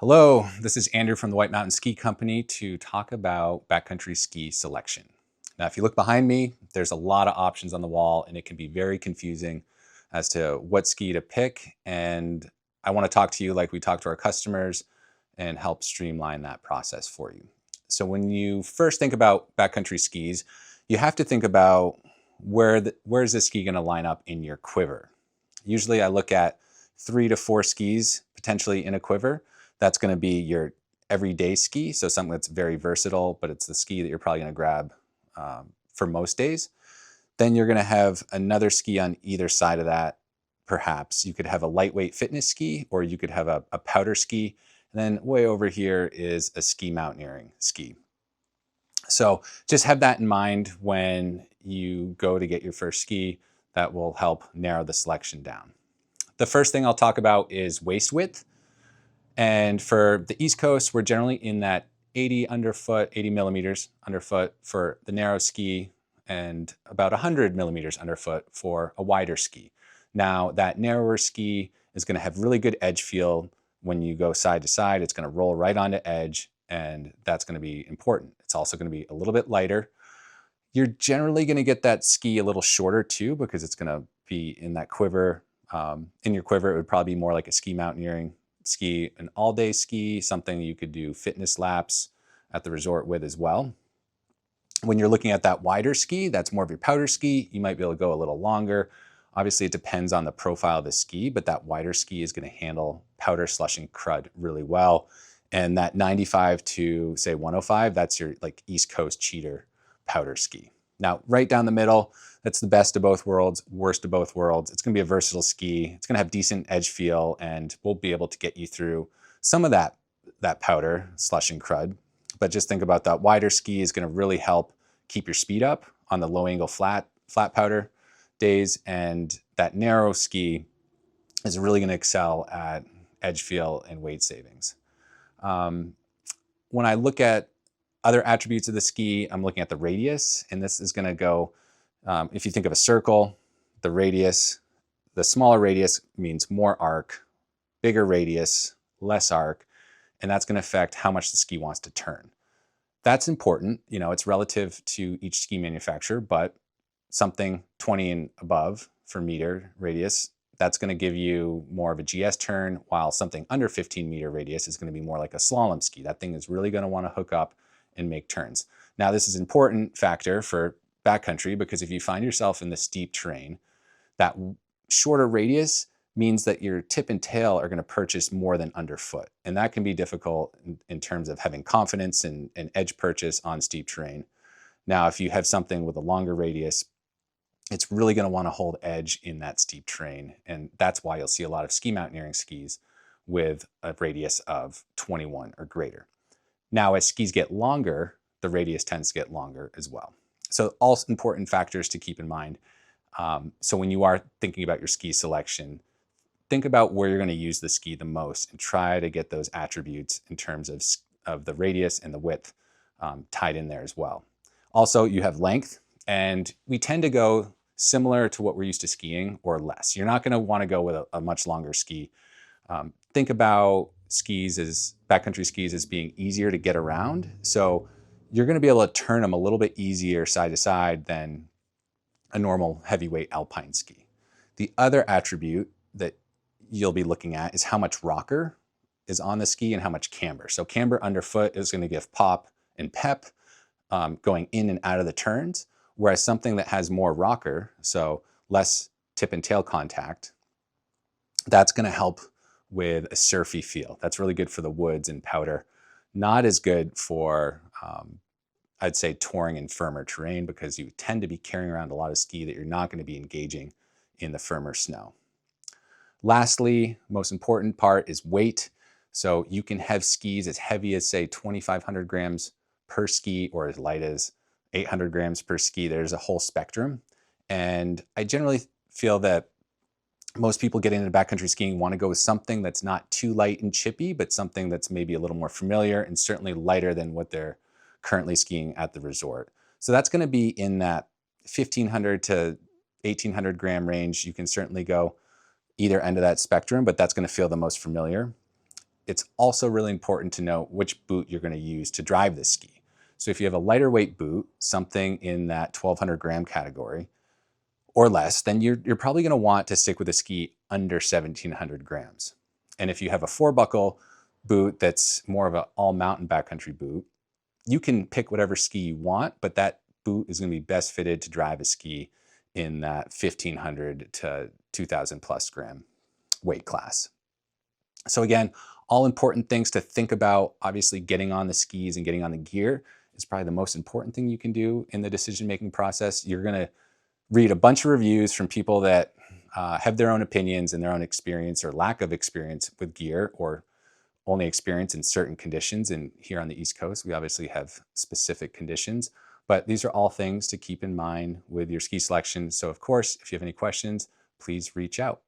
Hello, this is Andrew from the White Mountain Ski Company to talk about backcountry ski selection. Now, if you look behind me, there's a lot of options on the wall and it can be very confusing as to what ski to pick. And I want to talk to you like we talk to our customers and help streamline that process for you. So when you first think about backcountry skis, you have to think about where's this ski going to line up in your quiver. Usually I look at 3 to 4 skis potentially in a quiver. That's going to be your everyday ski, so something that's very versatile, but it's the ski that you're probably going to grab for most days. Then you're going to have another ski on either side of that. Perhaps you could have a lightweight fitness ski, or you could have a powder ski. And then way over here is a ski mountaineering ski. So just have that in mind when you go to get your first ski. That will help narrow the selection down. The first thing I'll talk about is waist width. And for the East Coast, we're generally in that 80 millimeters underfoot for the narrow ski and about 100 millimeters underfoot for a wider ski. Now, that narrower ski is going to have really good edge feel when you go side to side. It's going to roll right onto edge, and that's going to be important. It's also going to be a little bit lighter. You're generally going to get that ski a little shorter too, because it's going to be in that quiver. In your quiver, it would probably be more like a ski mountaineering ski, an all-day ski, something you could do fitness laps at the resort with as well. When you're looking at that wider ski, that's more of your powder ski. You might be able to go a little longer. Obviously, it depends on the profile of the ski, but that wider ski is going to handle powder, slush, and crud really well. And that 95 to say 105, that's your like East Coast cheater powder ski. Now, right down the middle, that's the best of both worlds, worst of both worlds. It's going to be a versatile ski. It's going to have decent edge feel, and we'll be able to get you through some of that powder, slush, and crud. But just think about that wider ski is going to really help keep your speed up on the low angle flat powder days, and that narrow ski is really going to excel at edge feel and weight savings. When I look at other attributes of the ski, I'm looking at the radius, and this is going to go, if you think of a circle, the radius, the smaller radius means more arc, bigger radius, less arc, and that's going to affect how much the ski wants to turn. That's important. You know, it's relative to each ski manufacturer, but something 20 and above for meter radius, that's going to give you more of a GS turn, while something under 15 meter radius is going to be more like a slalom ski. That thing is really going to want to hook up and make turns. Now, this is an important factor for backcountry, because if you find yourself in the steep terrain, that shorter radius means that your tip and tail are going to purchase more than underfoot. And that can be difficult in terms of having confidence and edge purchase on steep terrain. Now, if you have something with a longer radius, it's really going to want to hold edge in that steep terrain. And that's why you'll see a lot of ski mountaineering skis with a radius of 21 or greater. Now, as skis get longer, the radius tends to get longer as well. So all important factors to keep in mind. So when you are thinking about your ski selection, think about where you're going to use the ski the most and try to get those attributes in terms of the radius and the width tied in there as well. Also, you have length, and we tend to go similar to what we're used to skiing or less. You're not going to want to go with a much longer ski. Think about backcountry skis as being easier to get around. So you're going to be able to turn them a little bit easier side to side than a normal heavyweight alpine ski. The other attribute that you'll be looking at is how much rocker is on the ski and how much camber. So camber underfoot is going to give pop and pep going in and out of the turns, whereas something that has more rocker, so less tip and tail contact, that's going to help with a surfy feel. That's really good for the woods and powder. Not as good for, I'd say, touring and firmer terrain, because you tend to be carrying around a lot of ski that you're not going to be engaging in the firmer snow. Lastly, most important part is weight. So you can have skis as heavy as, say, 2,500 grams per ski, or as light as 800 grams per ski. There's a whole spectrum. And I generally feel that most people getting into backcountry skiing want to go with something that's not too light and chippy, but something that's maybe a little more familiar and certainly lighter than what they're currently skiing at the resort. So that's going to be in that 1,500 to 1,800 gram range. You can certainly go either end of that spectrum, but that's going to feel the most familiar. it's also really important to know which boot you're going to use to drive this ski. So if you have a lighter weight boot, something in that 1,200 gram category or less, then you're probably going to want to stick with a ski under 1,700 grams. And if you have a 4-buckle boot that's more of an all-mountain backcountry boot, you can pick whatever ski you want, but that boot is going to be best fitted to drive a ski in that 1,500 to 2,000 plus gram weight class. So again, all important things to think about. Obviously, getting on the skis and getting on the gear is probably the most important thing you can do in the decision-making process. You're going to read a bunch of reviews from people that have their own opinions and their own experience or lack of experience with gear, or only experience in certain conditions. And here on the East Coast, we obviously have specific conditions, but these are all things to keep in mind with your ski selection. So of course, if you have any questions, please reach out.